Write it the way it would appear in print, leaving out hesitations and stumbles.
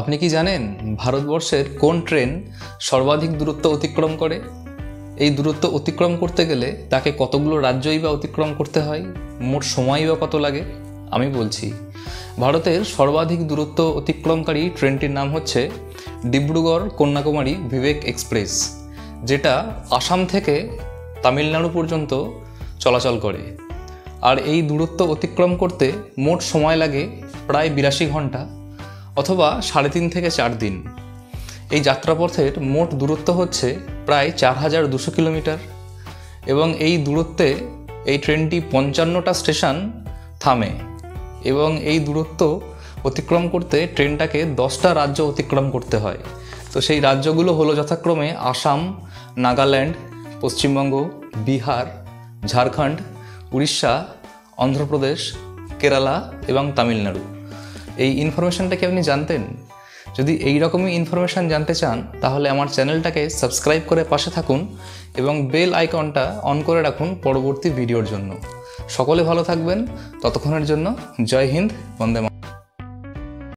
আপনি কি জানেন ভারতবর্ষের কোন ট্রেন সর্বাধিক দূরত্ব অতিক্রম করে? এই দূরত্ব অতিক্রম করতে গেলে তাকে কতগুলো রাজ্যই বা অতিক্রম করতে হয়, মোট সময়ই বা কত লাগে? আমি বলছি, ভারতের সর্বাধিক দূরত্ব অতিক্রমকারী ট্রেনটির নাম হচ্ছে ডিব্রুগড় কন্যাকুমারী ভিভেক এক্সপ্রেস, যেটা আসাম থেকে তামিলনাড়ু পর্যন্ত চলাচল করে। আর এই দূরত্ব অতিক্রম করতে মোট সময় লাগে প্রায় 82 ঘন্টা অথবা 3.5 থেকে 4 দিন। এই যাত্রাপথের মোট দূরত্ব হচ্ছে প্রায় 4200 কিলোমিটার এবং এই দূরত্বে এই ট্রেনটি 55টা স্টেশন থামে এবং এই দূরত্ব অতিক্রম করতে ট্রেনটাকে 10টা রাজ্য অতিক্রম করতে হয়। তো সেই রাজ্যগুলো হলো যথাক্রমে আসাম, নাগাল্যান্ড, পশ্চিমবঙ্গ, বিহার, ঝাড়খণ্ড, উড়িষ্যা, অন্ধ্রপ্রদেশ, কেরালা এবং তামিলনাড়ু। এই ইনফরমেশনটা কি আপনি জানতেন? যদি এই রকমই ইনফরমেশান জানতে চান তাহলে আমার চ্যানেলটাকে সাবস্ক্রাইব করে পাশে থাকুন এবং বেল আইকনটা অন করে রাখুন পরবর্তী ভিডিওর জন্য। সকলে ভালো থাকবেন, ততক্ষণের জন্য জয় হিন্দ, বন্দে মাতরম।